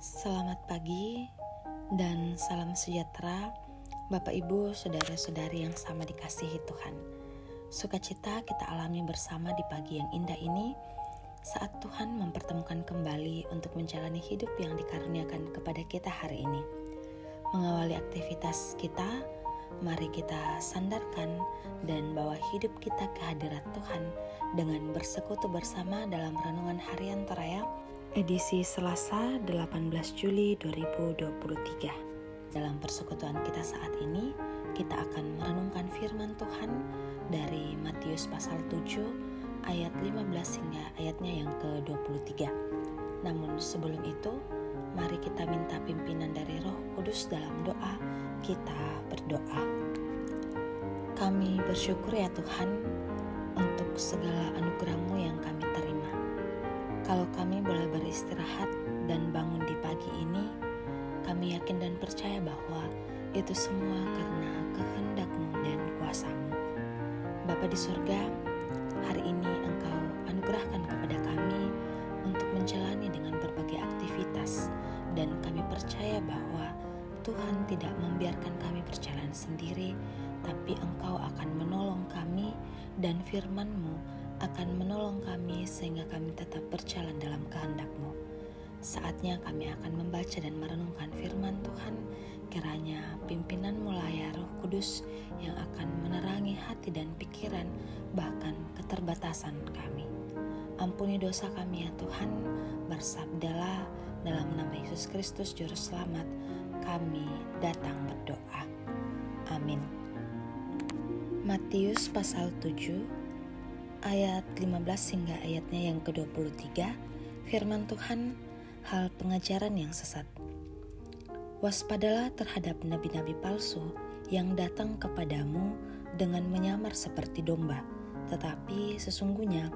Selamat pagi dan salam sejahtera Bapak Ibu, saudara-saudari yang sama dikasihi Tuhan. Sukacita kita alami bersama di pagi yang indah ini saat Tuhan mempertemukan kembali untuk menjalani hidup yang dikaruniakan kepada kita hari ini. Mengawali aktivitas kita, mari kita sandarkan dan bawa hidup kita ke hadirat Tuhan dengan bersekutu bersama dalam renungan harian Toraya edisi Selasa 18 Juli 2023. Dalam persekutuan kita saat ini, kita akan merenungkan firman Tuhan dari Matius pasal 7 ayat 15 hingga ayatnya yang ke-23. Namun sebelum itu, mari kita minta pimpinan dari Roh Kudus dalam doa. Kita berdoa. Kami bersyukur ya Tuhan untuk segala anugerah-Mu yang kami terima. Kalau kami boleh beristirahat dan bangun di pagi ini, kami yakin dan percaya bahwa itu semua karena kehendak-Mu dan kuasa-Mu. Bapa di surga, hari ini Engkau anugerahkan kepada kami untuk menjalani dengan berbagai aktivitas, dan kami percaya bahwa Tuhan tidak membiarkan kami berjalan sendiri, tapi Engkau akan menolong kami dan firman-Mu akan menolong kami sehingga kami tetap berjalan dalam kehendak-Mu. Saatnya kami akan membaca dan merenungkan firman Tuhan. Kiranya pimpinan-Mu lah ya Roh Kudus yang akan menerangi hati dan pikiran, bahkan keterbatasan kami. Ampuni dosa kami ya Tuhan, bersabdalah dalam nama Yesus Kristus Juru Selamat, kami datang berdoa. Amin. Matius pasal 7 ayat 15 hingga ayatnya yang ke-23, firman Tuhan, hal pengajaran yang sesat. Waspadalah terhadap nabi-nabi palsu yang datang kepadamu dengan menyamar seperti domba, tetapi sesungguhnya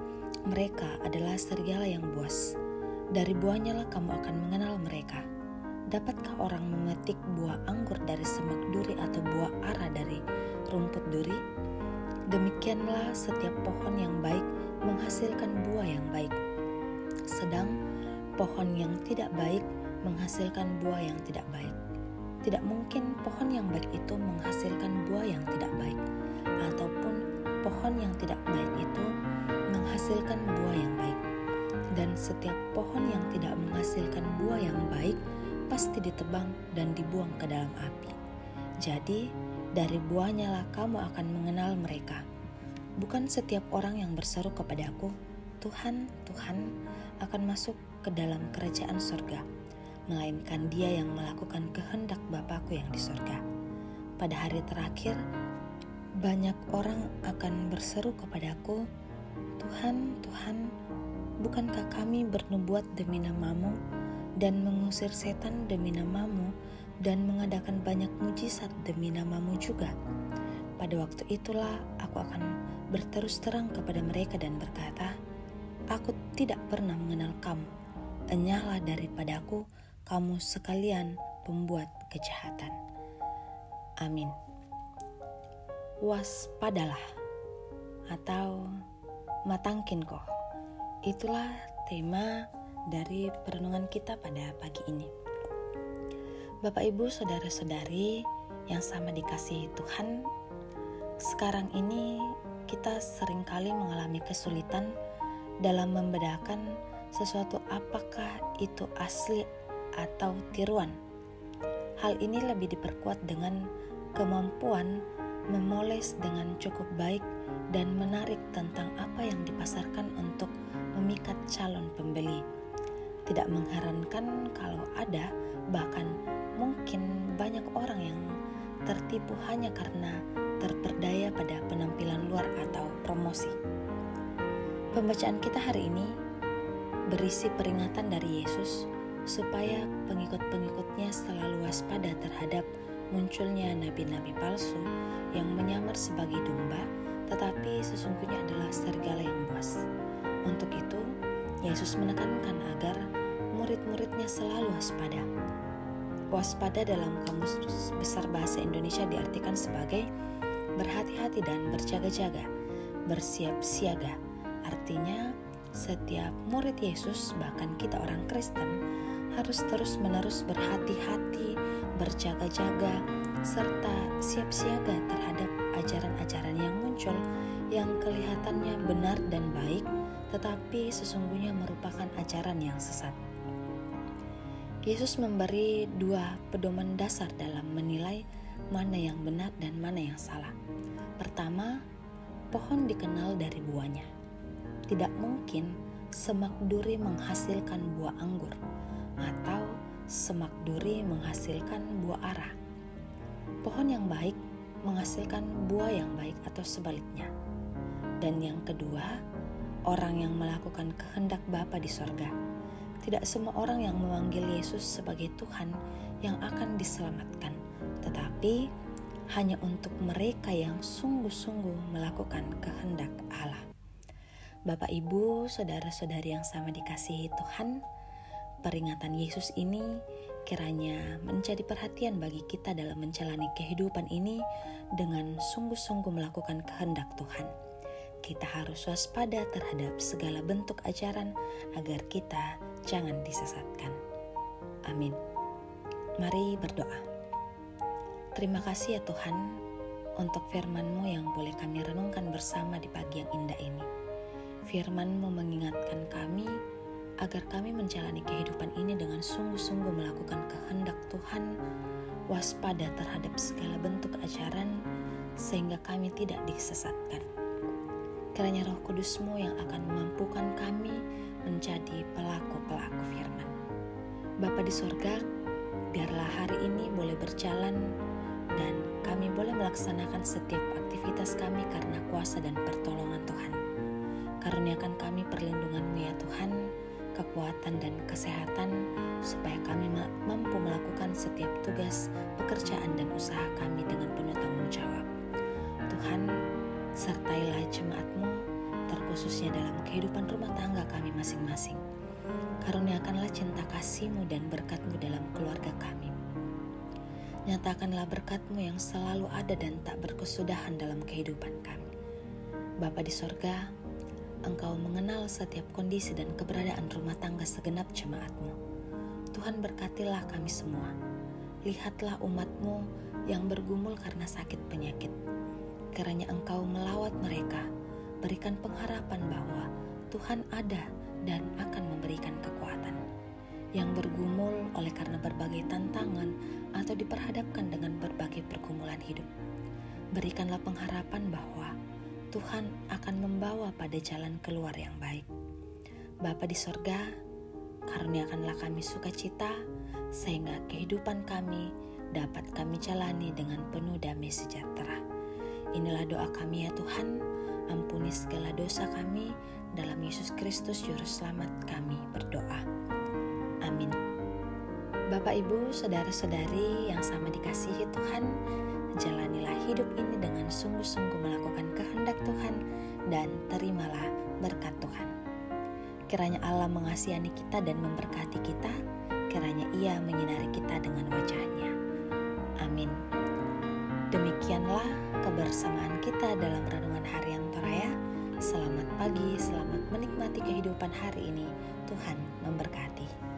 mereka adalah serigala yang buas. Dari buahnya lah kamu akan mengenal mereka. Dapatkah orang memetik buah anggur dari semak duri atau buah ara dari rumput duri? Demikianlah setiap pohon yang baik menghasilkan buah yang baik, sedang pohon yang tidak baik menghasilkan buah yang tidak baik. Tidak mungkin pohon yang baik itu menghasilkan buah yang tidak baik, ataupun pohon yang tidak baik itu menghasilkan buah yang baik. Dan setiap pohon yang tidak menghasilkan buah yang baik pasti ditebang dan dibuang ke dalam api. Jadi, dari buahnya lah kamu akan mengenal mereka. Bukan setiap orang yang berseru kepadaku, Tuhan, Tuhan, akan masuk ke dalam kerajaan surga, melainkan dia yang melakukan kehendak Bapa-Ku yang di surga. Pada hari terakhir, banyak orang akan berseru kepadaku, Tuhan, Tuhan, bukankah kami bernubuat demi nama-Mu dan mengusir setan demi nama-Mu dan mengadakan banyak mujizat demi nama-Mu juga? Pada waktu itulah aku akan berterus terang kepada mereka dan berkata, aku tidak pernah mengenal kamu. Enyahlah daripadaku, kamu sekalian pembuat kejahatan. Amin. Waspadalah atau matangkinko, itulah tema dari perenungan kita pada pagi ini. Bapak Ibu, saudara-saudari yang sama dikasihi Tuhan, sekarang ini kita seringkali mengalami kesulitan dalam membedakan sesuatu apakah itu asli atau tiruan. Hal ini lebih diperkuat dengan kemampuan memoles dengan cukup baik dan menarik tentang apa yang dipasarkan untuk memikat calon pembeli. Tidak mengherankan kalau ada, bahkan mungkin banyak orang yang tertipu hanya karena terperdaya pada penampilan luar atau promosi. Pembacaan kita hari ini berisi peringatan dari Yesus supaya pengikut-pengikutnya selalu waspada terhadap munculnya nabi-nabi palsu yang menyamar sebagai domba, tetapi sesungguhnya adalah serigala yang buas. Untuk itu, Yesus menekankan agar murid-muridnya selalu waspada. Waspada dalam Kamus Besar Bahasa Indonesia diartikan sebagai berhati-hati dan berjaga-jaga, bersiap siaga. Artinya, setiap murid Yesus, bahkan kita orang Kristen, harus terus-menerus berhati-hati, berjaga-jaga, serta siap siaga terhadap ajaran-ajaran yang muncul yang kelihatannya benar dan baik, tetapi sesungguhnya merupakan ajaran yang sesat. Yesus memberi 2 pedoman dasar dalam menilai mana yang benar dan mana yang salah. Pertama, pohon dikenal dari buahnya. Tidak mungkin semak duri menghasilkan buah anggur atau semak duri menghasilkan buah ara. Pohon yang baik menghasilkan buah yang baik atau sebaliknya. Dan yang kedua, orang yang melakukan kehendak Bapa di sorga. Tidak semua orang yang memanggil Yesus sebagai Tuhan yang akan diselamatkan, tetapi hanya untuk mereka yang sungguh-sungguh melakukan kehendak Allah. Bapak, Ibu, saudara-saudari yang sama dikasihi Tuhan, peringatan Yesus ini kiranya menjadi perhatian bagi kita dalam menjalani kehidupan ini dengan sungguh-sungguh melakukan kehendak Tuhan. Kita harus waspada terhadap segala bentuk ajaran agar kita jangan disesatkan. Amin. Mari berdoa. Terima kasih ya Tuhan untuk firman-Mu yang boleh kami renungkan bersama di pagi yang indah ini. Firman-Mu mengingatkan kami agar kami menjalani kehidupan ini dengan sungguh-sungguh melakukan kehendak Tuhan, waspada terhadap segala bentuk ajaran sehingga kami tidak disesatkan. Kiranya Roh Kudus-Mu yang akan memampukan kami menjadi pelaku-pelaku firman. Bapa di sorga, biarlah hari ini boleh berjalan dan kami boleh melaksanakan setiap aktivitas kami karena kuasa dan pertolongan Tuhan. Karuniakan kami perlindungan-Mu ya Tuhan, kekuatan dan kesehatan, supaya kami mampu melakukan setiap tugas, pekerjaan dan usaha kami dengan penuh tanggung jawab. Tuhan, sertailah jemaat-Mu, terkhususnya dalam kehidupan rumah tangga kami masing-masing. Karuniakanlah cinta kasih-Mu dan berkat-Mu dalam keluarga kami. Nyatakanlah berkat-Mu yang selalu ada dan tak berkesudahan dalam kehidupan kami. Bapa di sorga, Engkau mengenal setiap kondisi dan keberadaan rumah tangga segenap jemaat-Mu. Tuhan berkatilah kami semua. Lihatlah umat-Mu yang bergumul karena sakit penyakit. Kiranya Engkau melawat mereka, berikan pengharapan bahwa Tuhan ada dan akan memberikan kekuatan. Yang bergumul oleh karena berbagai tantangan atau diperhadapkan dengan berbagai pergumulan hidup, berikanlah pengharapan bahwa Tuhan akan membawa pada jalan keluar yang baik. Bapa di sorga, karuniakanlah kami sukacita sehingga kehidupan kami dapat kami jalani dengan penuh damai sejahtera. Inilah doa kami ya Tuhan, ampuni segala dosa kami, dalam Yesus Kristus Juru Selamat kami berdoa. Amin. Bapak, Ibu, saudara-saudari yang sama dikasihi Tuhan, jalanilah hidup ini dengan sungguh-sungguh melakukan kehendak Tuhan dan terimalah berkat Tuhan. Kiranya Allah mengasihani kita dan memberkati kita, kiranya Ia menyinari kita dengan wajah-Nya. Amin. Demikianlah kebersamaan kita dalam renungan harian Toraya. Selamat pagi, selamat menikmati kehidupan hari ini. Tuhan memberkati.